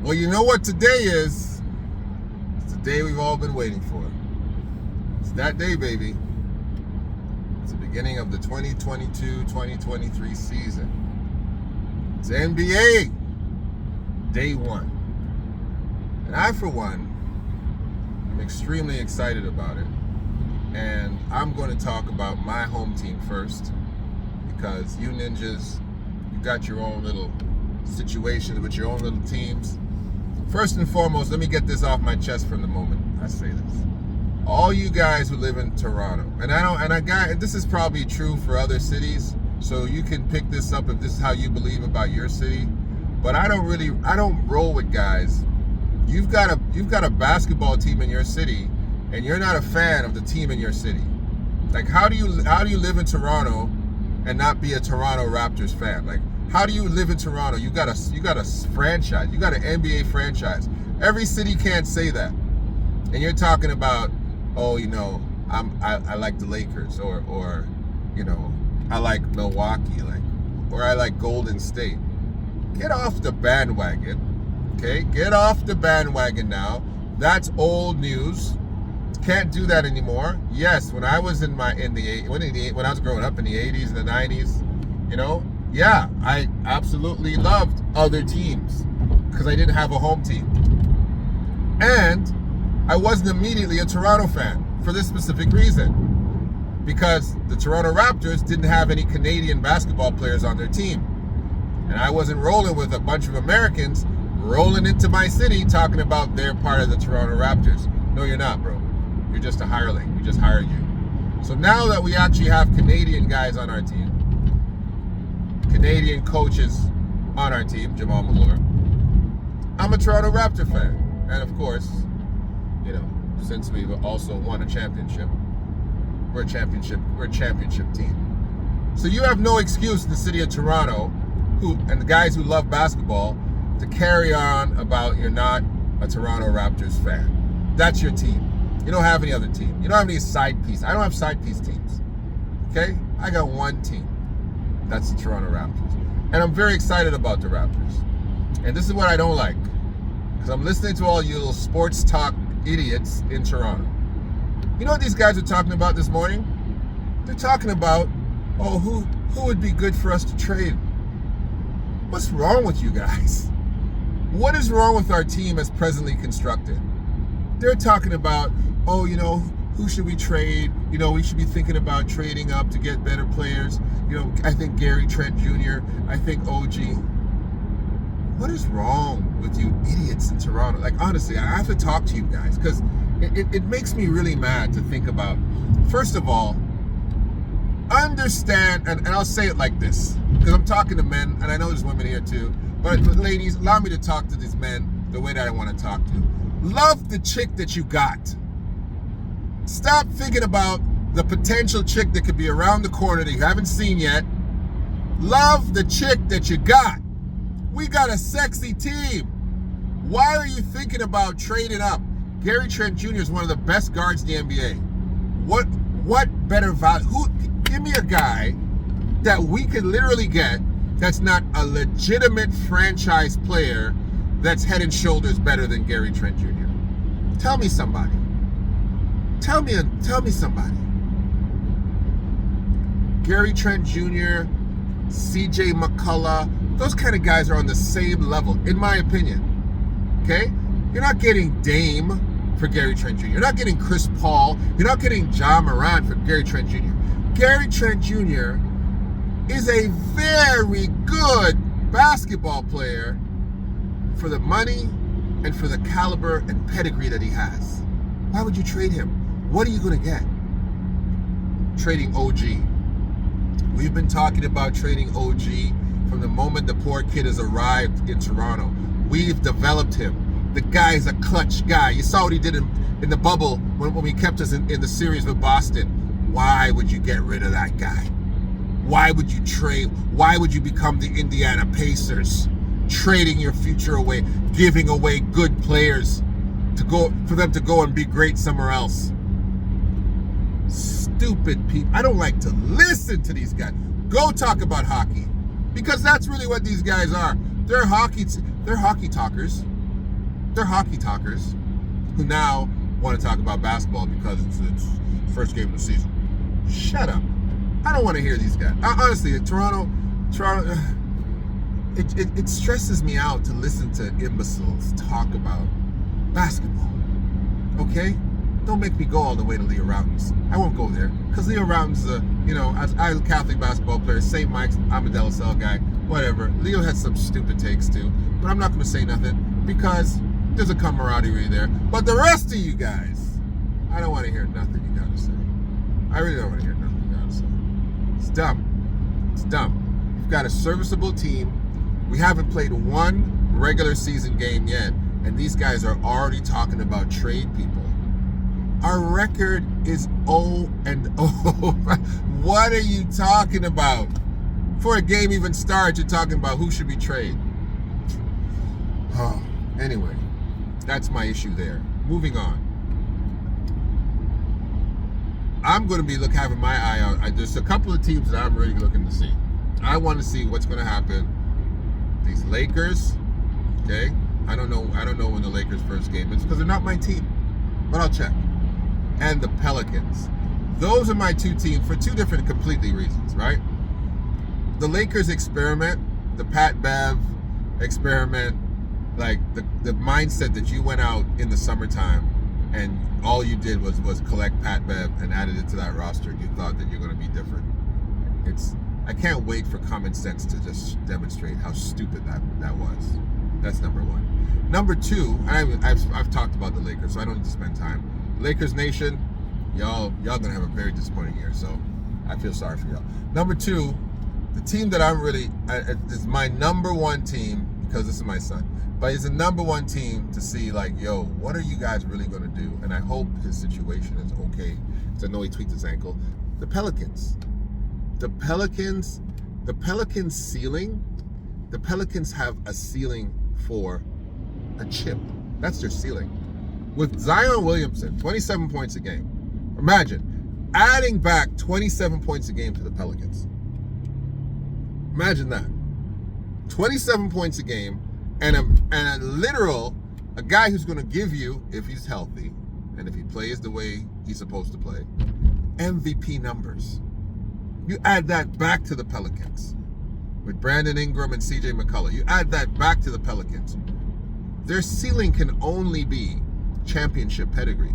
Well, you know what today is? It's the day we've all been waiting for. It's that day, baby. It's the beginning of the 2022-2023 season. It's NBA Day 1. And I, for one, am extremely excited about it. And I'm going to talk about my home team first, because you ninjas, you got your own little situations with your own little teams. First and foremost, let me get this off my chest from the moment I say this. All you guys who live in Toronto, this is probably true for other cities, so you can pick this up if this is how you believe about your city. But I don't roll with guys. You've got a basketball team in your city, and you're not a fan of the team in your city. Like, how do you live in Toronto and not be a Toronto Raptors fan? Like, how do you live in Toronto? You got a franchise. You got an NBA franchise. Every city can't say that. And you're talking about, oh, I like the Lakers, or I like Milwaukee, or I like Golden State. Get off the bandwagon, okay? Get off the bandwagon now. That's old news. Can't do that anymore. Yes, when I was when I was growing up in the 80s and the 90s, yeah, I absolutely loved other teams because I didn't have a home team. And I wasn't immediately a Toronto fan for this specific reason, because the Toronto Raptors didn't have any Canadian basketball players on their team. And I wasn't rolling with a bunch of Americans rolling into my city talking about they're part of the Toronto Raptors. No, you're not, bro. You're just a hireling. We just hired you. So now that we actually have Canadian guys on our team, Canadian coaches on our team, Jamal Malure, I'm a Toronto Raptor fan. And of course, since we've also won a championship, we're a championship team. So you have no excuse in the city of Toronto, and the guys who love basketball, to carry on about you're not a Toronto Raptors fan. That's your team. You don't have any other team. You don't have any side piece. I don't have side piece teams. Okay? I got one team. That's the Toronto Raptors. And I'm very excited about the Raptors. And this is what I don't like, because I'm listening to all you little sports talk idiots in Toronto. You know what these guys are talking about this morning? They're talking about, who would be good for us to trade? What's wrong with you guys? What is wrong with our team as presently constructed? They're talking about, who should we trade? We should be thinking about trading up to get better players. I think Gary Trent Jr., I think OG. What is wrong with you idiots in Toronto? Like, honestly, I have to talk to you guys, because it makes me really mad to think about. First of all, understand, and I'll say it like this, because I'm talking to men, and I know there's women here too, but ladies, allow me to talk to these men the way that I want to talk to. Love the chick that you got. Stop thinking about the potential chick that could be around the corner that you haven't seen yet. Love the chick that you got. We got a sexy team. Why are you thinking about trading up? Gary Trent Jr. is one of the best guards in the NBA. What better value? Give me a guy that we could literally get that's not a legitimate franchise player that's head and shoulders better than Gary Trent Jr. Tell me somebody. Tell me somebody. Gary Trent Jr., CJ McCullough, those kind of guys are on the same level, in my opinion. Okay? You're not getting Dame for Gary Trent Jr. You're not getting Chris Paul. You're not getting Ja Morant for Gary Trent Jr. Gary Trent Jr. is a very good basketball player for the money and for the caliber and pedigree that he has. Why would you trade him? What are you going to get? Trading OG. We've been talking about trading OG from the moment the poor kid has arrived in Toronto. We've developed him. The guy's a clutch guy. You saw what he did in the bubble when we kept us in the series with Boston. Why would you get rid of that guy? Why would you trade? Why would you become the Indiana Pacers? Trading your future away, giving away good players for them to go and be great somewhere else. Stupid people. I don't like to listen to these guys. Go talk about hockey, because that's really what these guys are. They're hockey talkers. they're hockey talkers who now want to talk about basketball because it's first game of the season. Shut up. I don't want to hear these guys. Honestly, Toronto, it stresses me out to listen to imbeciles talk about basketball. Okay? Don't make me go all the way to Leo Routens. I won't go there because Leo Routens, as I was a Catholic basketball player, St. Mike's, I'm a De La Salle guy, whatever. Leo had some stupid takes too, but I'm not going to say nothing because there's a camaraderie there. But the rest of you guys, I don't want to hear nothing you got to say. I really don't want to hear nothing you got to say. It's dumb. It's dumb. We've got a serviceable team. We haven't played one regular season game yet, and these guys are already talking about trade people. Our record is 0-0. What are you talking about? Before a game even starts, you're talking about who should be traded. Oh, anyway, that's my issue there. Moving on. I'm going to be having my eye out. There's a couple of teams that I'm really looking to see. I want to see what's going to happen. These Lakers, okay? I don't know when the Lakers' first game is because they're not my team, but I'll check. And the Pelicans. Those are my two teams for two different completely reasons, right? The Lakers experiment, the Pat Bev experiment, like the mindset that you went out in the summertime and all you did was collect Pat Bev and added it to that roster and you thought that you're going to be different. I can't wait for common sense to just demonstrate how stupid that was. That's number one. Number two, I've talked about the Lakers, so I don't need to spend time. Lakers Nation, y'all gonna have a very disappointing year, so I feel sorry for y'all. Number two, the team that I'm really is my number one team because this is my son, but it's the number one team to see what are you guys really gonna do? And I hope his situation is okay because I know he tweaked his ankle. The Pelicans ceiling. The Pelicans have a ceiling for a chip. That's their ceiling. With Zion Williamson, 27 points a game. Imagine adding back 27 points a game to the Pelicans. Imagine that. 27 points a game and a guy who's going to give you, if he's healthy and if he plays the way he's supposed to play, MVP numbers. You add that back to the Pelicans with Brandon Ingram and CJ McCullough. You add that back to the Pelicans. Their ceiling can only be championship pedigree.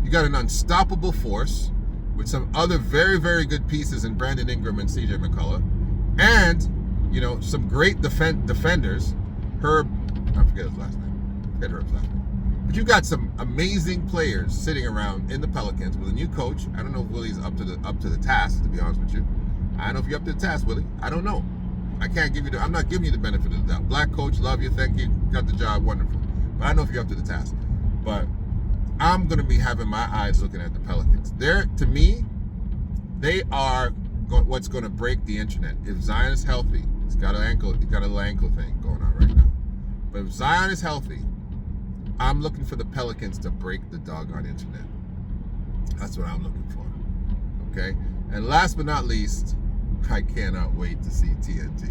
You got an unstoppable force with some other very, very good pieces in Brandon Ingram and CJ McCullough, and some great defenders. Herb, I forget his last name. Forget Herb's last name. But you got some amazing players sitting around in the Pelicans with a new coach. I don't know if Willie's up to the task, to be honest with you. I don't know if you're up to the task, Willie. I don't know. I'm not giving you the benefit of the doubt. Black coach, love you, thank you, got the job, wonderful. But I don't know if you're up to the task. But I'm going to be having my eyes looking at the Pelicans. To me, they are what's going to break the internet. If Zion is healthy, he's got a little ankle thing going on right now. But if Zion is healthy, I'm looking for the Pelicans to break the doggone internet. That's what I'm looking for. Okay? And last but not least, I cannot wait to see TNT.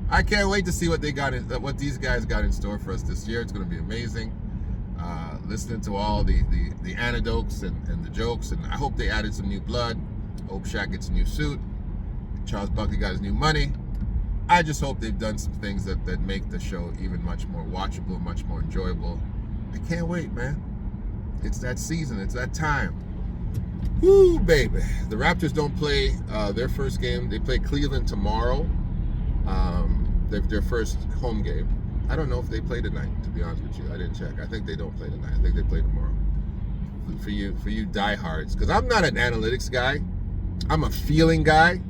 I can't wait to see what these guys got in store for us this year. It's going to be amazing. Listening to all the anecdotes and the jokes, and I hope they added some new blood. I hope Shaq gets a new suit. Charles Buckley got his new money. I just hope they've done some things that make the show even much more watchable, much more enjoyable. I can't wait, man. It's that season. It's that time. Woo, baby. The Raptors don't play their first game. They play Cleveland tomorrow. Their first home game. I don't know if they play tonight, to be honest with you. I didn't check. I think they don't play tonight. I think they play tomorrow. For you diehards. Because I'm not an analytics guy. I'm a feeling guy.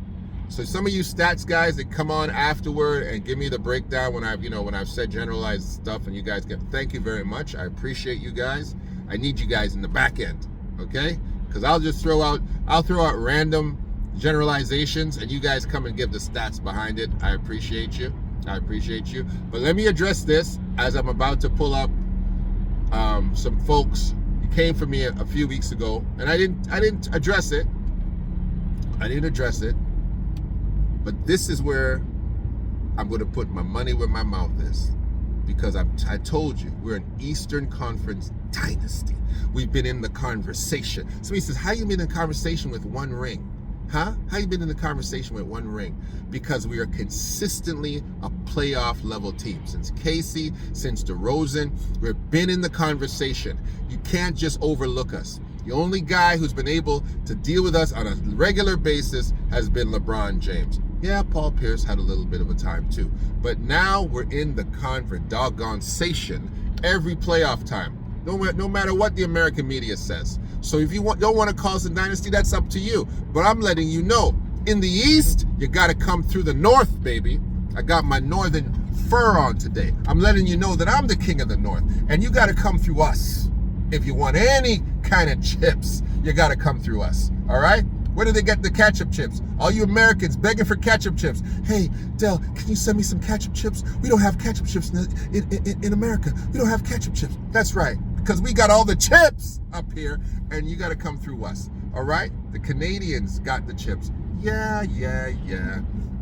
So some of you stats guys that come on afterward and give me the breakdown when I've said generalized stuff and you guys thank you very much. I appreciate you guys. I need you guys in the back end, okay? Because I'll throw out random generalizations and you guys come and give the stats behind it. I appreciate you. But let me address this as I'm about to pull up some folks who came for me a few weeks ago, and I didn't address it. But this is where I'm going to put my money where my mouth is. because I told you, we're an Eastern Conference dynasty. We've been in the conversation. Somebody says, how you been in conversation with one ring? Huh? How you been in the conversation with one ring? Because we are consistently a playoff level team. Since Casey, since DeRozan, we've been in the conversation. You can't just overlook us. The only guy who's been able to deal with us on a regular basis has been LeBron James. Yeah, Paul Pierce had a little bit of a time too. But now we're in the doggone-sation every playoff time. No matter what the American media says. So if you don't want to call us a dynasty, that's up to you. But I'm letting you know, in the East, you got to come through the North, baby. I got my northern fur on today. I'm letting you know that I'm the king of the North. And you got to come through us. If you want any kind of chips, you got to come through us. All right? Where do they get the ketchup chips? All you Americans begging for ketchup chips. Hey, Del, can you send me some ketchup chips? We don't have ketchup chips in America. We don't have ketchup chips. That's right, because we got all the chips up here, and you got to come through us. All right? The Canadians got the chips. Yeah.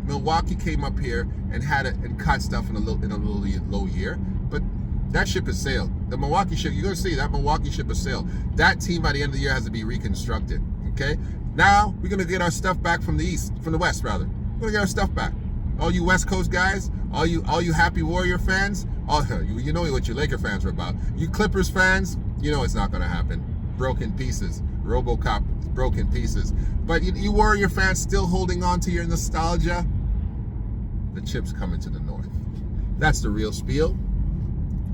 Milwaukee came up here and caught stuff in a little low year, but that ship has sailed. The Milwaukee ship, you're going to see that Milwaukee ship has sailed. That team by the end of the year has to be reconstructed. Okay? Now we're gonna get our stuff back from the West rather. We're gonna get our stuff back. All you West Coast guys, all you Happy Warrior fans, you know what your Laker fans are about. You Clippers fans, you know it's not gonna happen. Broken pieces. RoboCop, broken pieces. But you Warrior fans still holding on to your nostalgia. The chips coming to the North. That's the real spiel.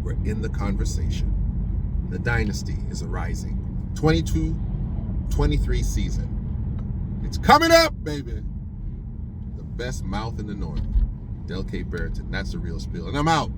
We're in the conversation. The dynasty is arising. 22-23 season. It's coming up, baby. The best mouth in the North. Del K. Barrington. That's the real spiel. And I'm out.